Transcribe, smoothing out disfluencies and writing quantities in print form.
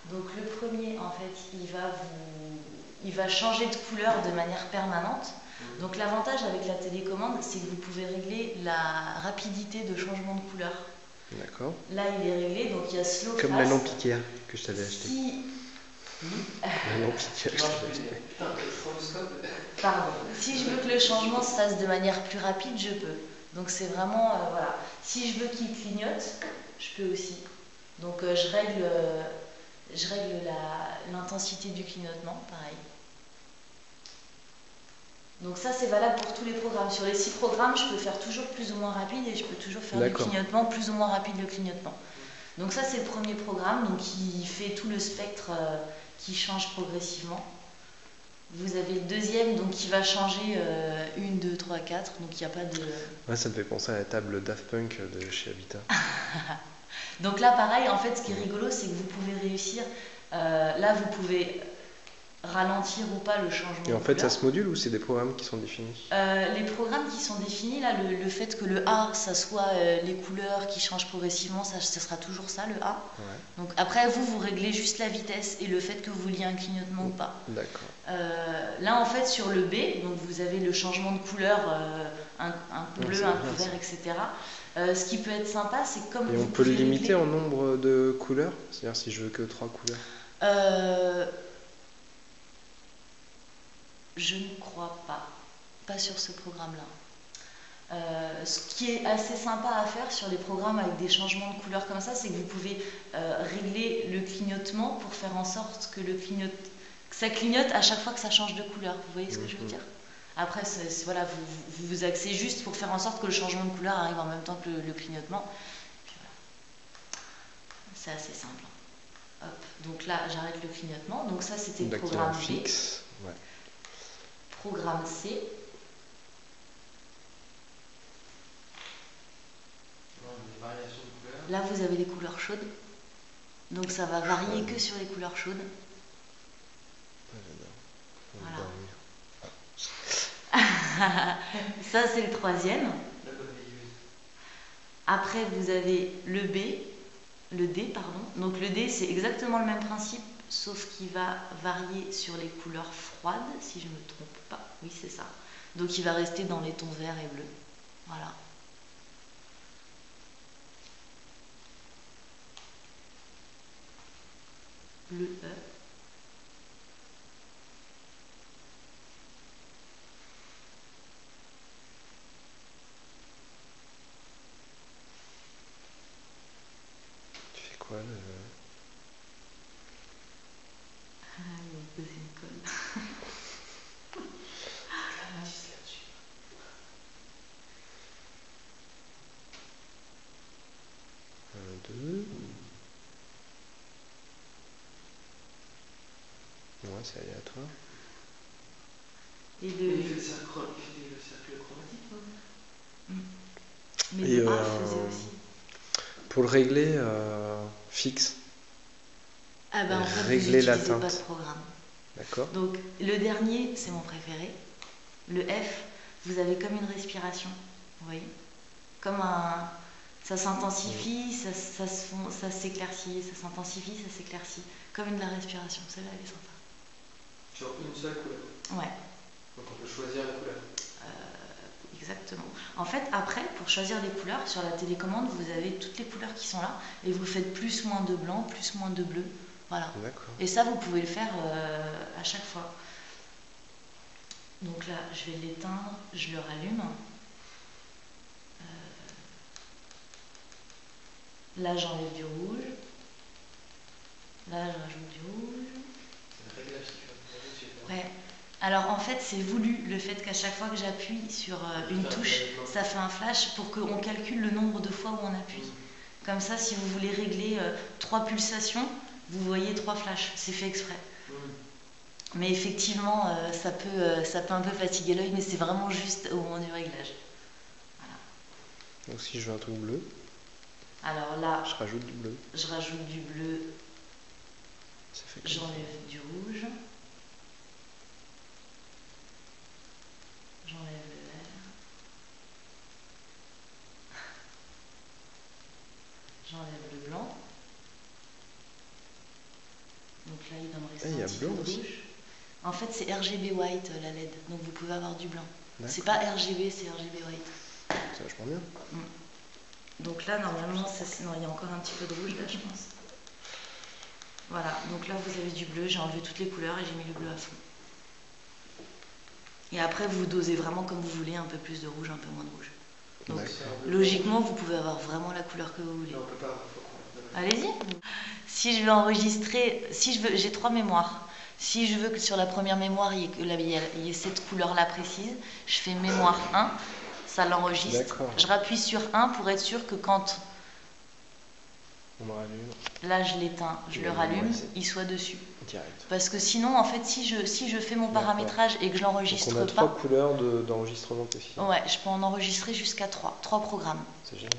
Donc le premier, en fait, il va changer de couleur de manière permanente. Donc l'avantage avec la télécommande, c'est que vous pouvez régler la rapidité de changement de couleur. D'accord. Là, il est réglé, donc il y a slow Comme fast. la lampe Ikea que je t'avais acheté. Si... La lampe Ikea que je t'avais acheté. Pardon. Si je veux que le changement se fasse de manière plus rapide, je peux. Donc c'est vraiment... voilà. Si je veux qu'il clignote, je peux aussi. Donc je règle l'intensité du clignotement, pareil. Donc ça c'est valable pour tous les programmes. Sur les 6 programmes, je peux faire toujours plus ou moins rapide et je peux toujours faire du clignotement, plus ou moins rapide le clignotement. Donc ça c'est le premier programme, donc qui fait tout le spectre qui change progressivement. Vous avez le deuxième donc qui va changer 1, 2, 3, 4, donc il n'y a pas de... Ouais, ça me fait penser à la table Daft Punk de chez Habitat. Donc là pareil, en fait ce qui est rigolo c'est que vous pouvez réussir, là vous pouvez ralentir ou pas le changement de couleur. Et en fait ça se module ou c'est des programmes qui sont définis? Les programmes qui sont définis, là le fait que le A ça soit les couleurs qui changent progressivement, ça sera toujours ça le A. Ouais. Donc après vous réglez juste la vitesse et le fait que vous vouliez un clignotement ou pas. D'accord. Là en fait sur le B, donc vous avez le changement de couleur, un coup bleu, un coup vert, etc. Ce qui peut être sympa, c'est comme... Et on peut le limiter en nombre de couleurs? C'est-à-dire si je veux que 3 couleurs? Je ne crois pas sur ce programme-là. Ce qui est assez sympa à faire sur les programmes avec des changements de couleur comme ça, c'est que vous pouvez régler le clignotement pour faire en sorte que ça clignote à chaque fois que ça change de couleur. Vous voyez ce que je veux dire? Après, voilà, vous vous axez juste pour faire en sorte que le changement de couleur arrive en même temps que le clignotement. Voilà. C'est assez simple. Hop. Donc là, j'arrête le clignotement. Donc ça, c'était le programme B. Fixe. Ouais. Programme C. Là, vous avez les couleurs chaudes. Donc ça va varier que sur les couleurs chaudes. Voilà. Ça, c'est le troisième. Après, vous avez le D, pardon. Donc le D, c'est exactement le même principe, sauf qu'il va varier sur les couleurs froides, si je ne me trompe pas. Oui, c'est ça. Donc il va rester dans les tons verts et bleus. Voilà. Le E. Tu fais quoi le... Ah, ils m'ont posé une colle. 1, 2... Ouais, c'est aléatoire. Et Il fait le cercle chromatique, non? Mais le A faisait aussi. Pour le régler fixe, Ah ben en fait, régler vous la n'utilisez teinte. pas de programme. D'accord. Donc le dernier, c'est mon préféré. Le F, vous avez comme une respiration. Vous voyez? Comme un... Ça s'intensifie, ça s'éclaircit, ça s'intensifie, ça s'éclaircit. Comme de la respiration. Celle-là, elle est sympa. Sur une seule couleur. Ouais. Donc on peut choisir la couleur. Exactement. En fait, après, pour choisir les couleurs, sur la télécommande, vous avez toutes les couleurs qui sont là et vous faites plus ou moins de blanc, plus ou moins de bleu. Voilà. Et ça, vous pouvez le faire à chaque fois. Donc là, je vais l'éteindre, je le rallume. Là, j'enlève du rouge. Là, je rajoute du rouge. C'est un réglage qui fait. Ouais. Alors en fait, c'est voulu le fait qu'à chaque fois que j'appuie sur une touche, ça fait un flash pour qu'on calcule le nombre de fois où on appuie. Comme ça, si vous voulez régler 3 pulsations, vous voyez 3 flashs. C'est fait exprès. Mais effectivement, ça peut un peu fatiguer l'œil, mais c'est vraiment juste au moment du réglage. Voilà. Donc si je veux un truc bleu, alors là, je rajoute du bleu. Je rajoute du bleu. J'enlève du rouge. J'enlève le vert. J'enlève le blanc. là, il va me rester il y un a petit peu blanc de aussi. rouge. En fait, c'est RGB white la LED, donc vous pouvez avoir du blanc. D'accord. C'est pas RGB, c'est RGB white. C'est vachement bien. Donc là, normalement, non, il y a encore un petit peu de rouge là, je pense. Voilà, donc là, vous avez du bleu. J'ai enlevé toutes les couleurs et j'ai mis le bleu à fond. Et après, vous dosez vraiment comme vous voulez, un peu plus de rouge, un peu moins de rouge. Donc, D'accord. logiquement, vous pouvez avoir vraiment la couleur que vous voulez. Non, on peut pas. Allez-y. Si je veux enregistrer, j'ai 3 mémoires. Si je veux que sur la première mémoire, il y ait cette couleur-là précise, je fais mémoire 1, ça l'enregistre. D'accord. Je rappuie sur 1 pour être sûr que quand On me rallume là je l'éteins, je Et le on rallume, mémorise. il soit dessus. direct. Parce que sinon, en fait, si je fais mon D'accord. paramétrage et que je Donc l'enregistre on a pas, 3 couleurs d'enregistrement possible. ouais, je peux en enregistrer jusqu'à 3 programmes. C'est génial.